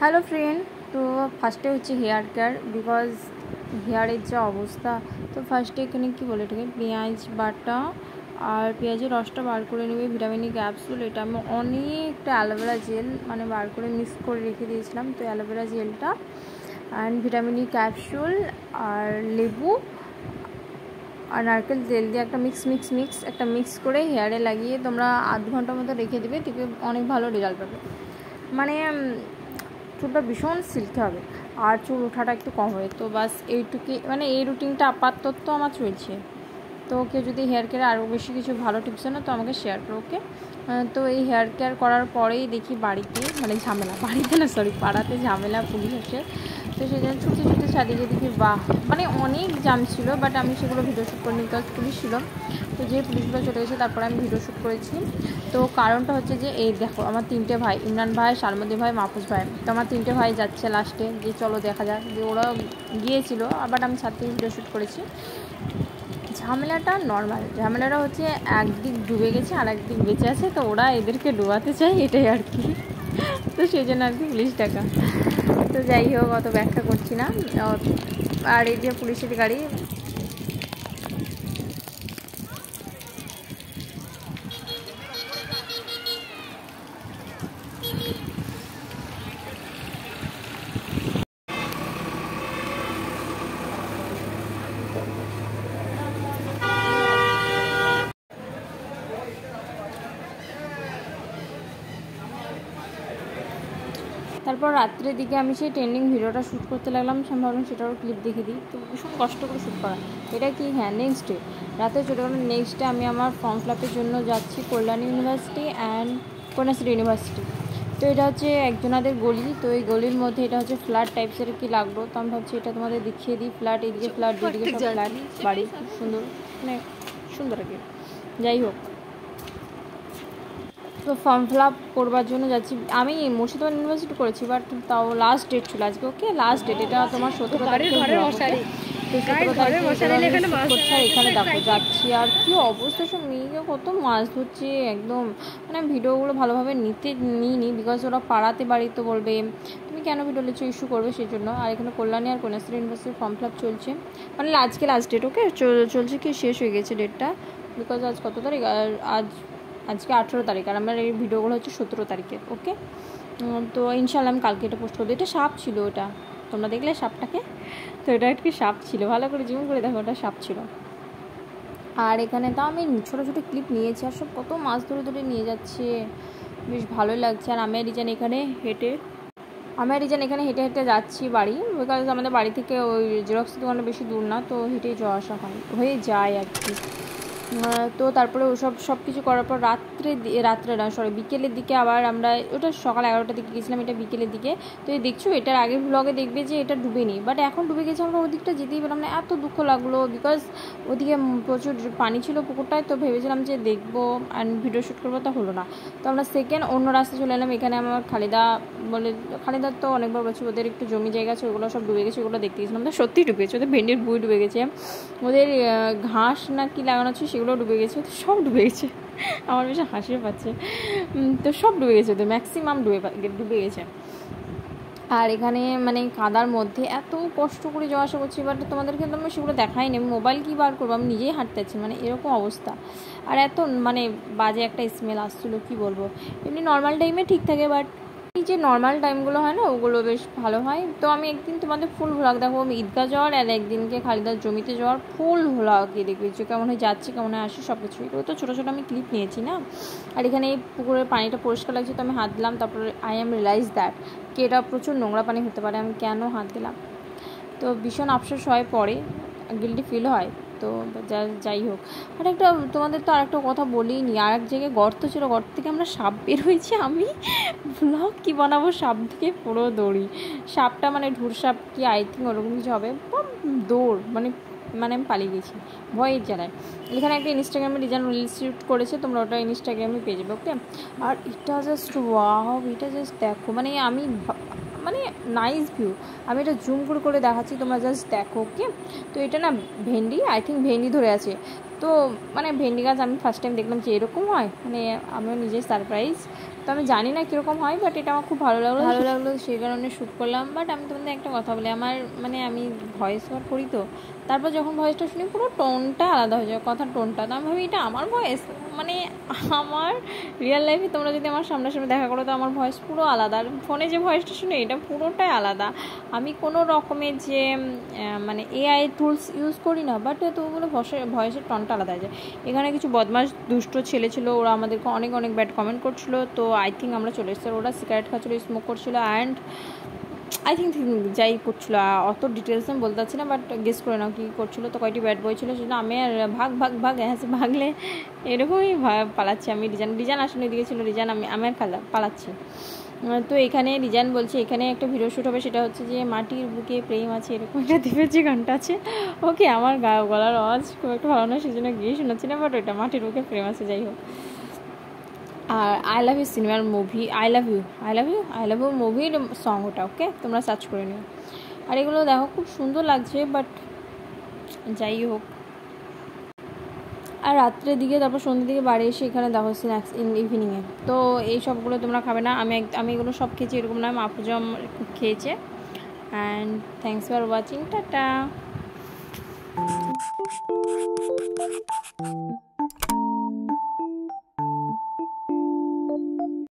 Hello friend, তো ফার্স্টে হচ্ছে হেয়ার কেয়ার, বিকজ হেয়ারের যা অবস্থা। তো ফার্স্টে এখানে কী বলে এটাকে পেঁয়াজ বাটা আর পেঁয়াজের রসটা বার করে নেবে, ভিটামিন ক্যাপসুল, এটা আমি অনেকটা অ্যালোভেরা জেল মানে বার করে মিক্স করে রেখে দিয়েছিলাম। তো অ্যালোভেরা জেলটা অ্যান্ড ভিটামিন ক্যাপসুল আর লেবু আর নারকেল তেল দিয়ে একটা মিক্স করে হেয়ারে লাগিয়ে তোমরা আধ ঘন্টার মতো রেখে দেবে, দেখবে অনেক ভালো রেজাল্ট পাবে। মানে চুলটা ভীষণ সিল্কি হবে আর চুল ওঠাটা একটু কম হবে। তো বাস এইটুকুই, মানে এই রুটিনটা আপাতত আমার চলছে। তো ওকে যদি হেয়ার কেয়ারে আরও বেশি কিছু ভালো টিপস না তো আমাকে শেয়ার করো, ওকে। তো এই হেয়ার কেয়ার করার পরেই দেখি বাড়িতে মানে ঝামেলা, বাড়িতে না সরি পাড়াতে ঝামেলা, পুলিশ আসে। তো সেই জন্য ছুটতে চারিদিকে দেখি বাহ, মানে অনেক জাম ছিল, বাট আমি সেগুলো ভিডিও শ্যুট করিনি বিকজ পুলিশ ছিল। তো যে পুলিশগুলো চলে গেছে তারপরে আমি ভিডিও শ্যুট করেছি। তো কারণটা হচ্ছে যে এই দেখো আমার 3টে ভাই, ইমরান ভাই, সালমদি ভাই, মাহফুজ ভাই। তো আমার 3টে ভাই যাচ্ছে লাস্টে, যে চলো দেখা যাক, যে ওরাও গিয়েছিলো, বাট আমি ছাদ থেকে ভিডিও শ্যুট করেছি। ঝামেলাটা নর্মাল, ঝামেলাটা হচ্ছে একদিক ডুবে গেছে আর একদিক বেঁচে আছে, তো ওরা এদেরকে ডোবাতে চায়, এটাই আর কি। তো সেই জন্য আর কি পুলিশ ডাকা। তো যাই হোক, অত ব্যাখ্যা করছি না। আর এই যে পুলিশের গাড়ি, তারপর রাত্রের দিকে আমি সেই ট্রেন্ডিং ভিডিওটা শ্যুট করতে লাগলাম। আমি ভাবলাম সেটারও ক্লিপ দেখে দিই। তো ভীষণ কষ্ট করে শ্যুট করা এটা কি, হ্যাঁ নেক্সট ডে রাতে চলে গেলাম। নেক্সট ডে আমি আমার ফর্ম ফিল-আপের জন্য যাচ্ছি কল্যাণ ইউনিভার্সিটি অ্যান্ড কন্যাশ্রী ইউনিভার্সিটি। তো এটা হচ্ছে একজনাদের গলি, তো এই গলির মধ্যে এটা হচ্ছে ফ্ল্যাট টাইপসের কি লাগলো। তো আমি ভাবছি এটা তোমাদের দেখিয়ে দিই। ফ্ল্যাট, এদিকে ফ্ল্যাট, দুদিকে সব ফ্ল্যাট, বাড়ি খুব সুন্দর, মানে সুন্দর আর কি। যাই হোক, তো ফর্ম ফিল আপ করবার জন্য যাচ্ছি। আমি মুর্শিদাবাদ ইউনিভার্সিটি করেছি, বাট তাও লাস্ট ডেট ছিল আজকে, ওকে লাস্ট ডেট। এটা তোমার 17 তারিখে, তো 17 তারিখে করছে। আর এখানে দেখো যাচ্ছি, আর কি অবস্থা, সব মেয়েকে কত মাছ ধরছে একদম। মানে ভিডিওগুলো ভালোভাবে নিইনি বিকজ ওরা পাড়াতে বাড়ি, তো বলবে তুমি কেন ভিডিও লিখছো, ইস্যু করবে সেই জন্য। আর এখানে কল্যাণী আর কন্যাশ্রী ইউনিভার্সিটির ফর্ম ফিল আপ চলছে, মানে আজকে লাস্ট ডেট, ওকে চলছে কি শেষ হয়ে গেছে ডেটটা, বিকজ আজ কত তারিখ, আর আজকে 18 তারিখ, আর আমার এই ভিডিওগুলো হচ্ছে 17 তারিখে, ওকে। তো ইনশাল্লাহ আমি কালকে এটা পোস্ট করবো। এটা সাপ ছিল, ওটা তোমরা দেখলে সাপটাকে, তো এটা একটি সাপ ছিল, ভালো করে জুম করে দেখো, ওটা সাপ ছিল। আর এখানে তো আমি ছোটো ছোটো ক্লিপ নিয়েছি, আর সব কত মাছ ধরে নিয়ে যাচ্ছে, বেশ ভালোই লাগছে। আর আমি রিজান এখানে হেঁটে হেঁটে যাচ্ছি বাড়ি, বিকজ আমাদের বাড়ি থেকে ওই জেরক্স দোকানটা বেশি দূর না, তো হেঁটেই যাওয়া আসা হয়ে যায় আর কি। তো তারপরে সব কিছু করার পর বিকেলের দিকে আবার আমরা, ওটা সকাল 11টার দিকে গেছিলাম, এটা বিকেলের দিকে। তো এই দেখছো, এটার আগের ব্লগে দেখবে যে এটা ডুবেনি, বাট এখন ডুবে গেছে। আমরা ওদিকটা যেতেই পেলাম না, এত দুঃখ লাগলো, বিকজ ওদিকে প্রচুর পানি ছিল পুকুরটায়। তো ভেবেছিলাম যে দেখবো অ্যান্ড ভিডিও শ্যুট করবো, তা হলো না। তো আমরা সেকেন্ড অন্য রাস্তায় চলে এলাম। এখানে আমার খালিদার তো অনেকবার বলছি, ওদের একটু জমি জায়গা আছে, ওগুলো সব ডুবে গেছে, ওগুলো দেখতে গেছিলাম। সত্যিই ডুবে গেছে, ওদের ভেন্ডির বুই ডুবে গেছে, ওদের ঘাস না কি লাগানো ছিল সেগুলো ডুবে গেছে, তো সব ডুবে গেছে। আমার বেশ হাসিও পাচ্ছে। তো সব ডুবে গেছে, ওদের ম্যাক্সিমাম ডুবে গেছে। আর এখানে মানে কাদার মধ্যে এত কষ্ট করে যাওয়া আসা করছি, বাট তোমাদেরকে তো আমি সেগুলো দেখাইনি। আমি মোবাইল কী বার করবো, আমি নিজেই হাঁটতে আছি, মানে এরকম অবস্থা। আর এত মানে বাজে একটা স্মেল আসছিলো, কি বলবো। এমনি নর্মাল টাইমে ঠিক থাকে, বাট এই যে নর্মাল টাইমগুলো হয় না, ওগুলো বেশ ভালো হয়। তো আমি একদিন তোমাদের ফুল ভ্লগ দেখো, আমি ঈদগাহ যাওয়ার, আর একদিনকে খালিদার জমিতে যাওয়ার ফুল ভ্লগই দেখবি, যে কেমন হয় যাচ্ছি, কেমন হয় আসি, সব কিছু। এগুলো তো ছোটো ছোটো আমি ক্লিপ নিয়েছি না। আর এখানে এই পুকুরের পানিটা পরিষ্কার লাগছে, তো আমি হাত দিলাম। তারপরে আই এম রিয়েলাইজ দ্যাট কি এটা প্রচুর নোংরা পানি হতে পারে, আমি কেন হাত দিলাম। তো ভীষণ আফসোস হয়, পরে গিল্টি ফিল হয়। তো যাই হোক, আর একটা তোমাদের তো আরেকটা কথা বলিনি, আর এক জায়গায় গর্ত ছিল, গর্ত থেকে আমরা সাপ বের হয়েছি। আমি ব্লগ কী বানাবো, সাপ থেকে পুরো দৌড়ি। সাপটা মানে ঢুর সাপ কি আই থিঙ্ক ওরকম কিছু হবে, দৌড় মানে আমি পালিয়ে গেছি ভয়ের জ্বালায়। এখানে একটা ইনস্টাগ্রামে ডিজাইন রিলস শ্যুট করেছে, তোমরা ওটা ইনস্টাগ্রামে পেয়ে যাবে, ওকে। আর এটা জাস্ট ওয়াও, এটা জাস্ট দেখো, মানে আমি মানে নাইস ভিউ। আমি এটা জুম করে দেখাচ্ছি, তোমরা জাস্ট দেখো, ওকে। তো এটা না ভেন্ডি, আই থিঙ্ক ভেন্ডি ধরে আছে। তো মানে ভেন্ডি গাছ আমি ফার্স্ট টাইম দেখলাম যে এরকম হয়, মানে আমিও নিজেই সারপ্রাইজ। তো আমি জানি না কীরকম হয়, বাট এটা আমার খুব ভালো লাগলো সেই কারণে শ্যুট করলাম। বাট আমি তোমাদের একটা কথা বলি, আমার মানে আমি ভয়েস ওভার করি, তো তারপর যখন ভয়েসটা শুনি পুরো টোনটা আলাদা হয়ে যায়, কথার টোনটা। তো আমি ভাবি এটা আমার ভয়েস, মানে আমার রিয়েল লাইফে তোমরা যদি আমার সামনাসামনি দেখা করো তো আমার ভয়েস পুরো আলাদা, আর ফোনে যে ভয়েসটা শুনে এটা পুরোটাই আলাদা। আমি কোনো রকমের যে মানে এআই টুলস ইউজ করি না, বাট তো ওগুলো ভয়েসের টনটা আলাদা হয়ে যায়। এখানে কিছু বদমাশ দুষ্ট ছেলে ছিল, ওরা আমাদেরকে অনেক অনেক ব্যাড কমেন্ট করছিলো। তো আই থিঙ্ক আমরা চলে এসেছি, ওরা সিগারেট খাচ্ছিলো, স্মোক করছিলো, অ্যান্ড আই থিঙ্ক যাই করছিলো, অত ডিটেলস আমি বলতে পারছি না, বাট গেস করে নাও কী করছিলো। তো কয়টি ব্যাড বয় ছিল, সেটা আমি আর ভাগ হ্যাঁ ভাগলে এরকমই পালাচ্ছি আমি। রিজান আসলে এদিকে ছিল, রিজান আমি আর পালাচ্ছি। তো এখানে রিজান বলছে এখানে একটা ভিডিও শ্যুট হবে, সেটা হচ্ছে যে মাটির বুকে প্রেম আছে, এরকম একটা দ্বীপের যে গানটা আছে। ওকে, আমার গলার আওয়াজ খুব একটা ভালো না, সেই জন্য গিয়ে শোনাচ্ছি না, বাট ওইটা মাটির বুকে প্রেম আছে, যাই হোক। আর আই লাভ ইউ সিনেমার মুভি, আই লাভ ইউ মুভির সং ওটা, ওকে তোমরা সার্চ করে নিও। আর এগুলো দেখো খুব সুন্দর লাগছে, বাট যাই হোক। আর রাত্রের দিকে তারপর সন্ধ্যের দিকে বাড়ি এসে এখানে দেখো স্ন্যাক্স ইভিনিংয়ে। তো এই সবগুলো তোমরা খাবে না, আমি এগুলো সব খেয়েছি, এরকম না, মাফুজাম খুব খেয়েছে। And thanks for watching, tata.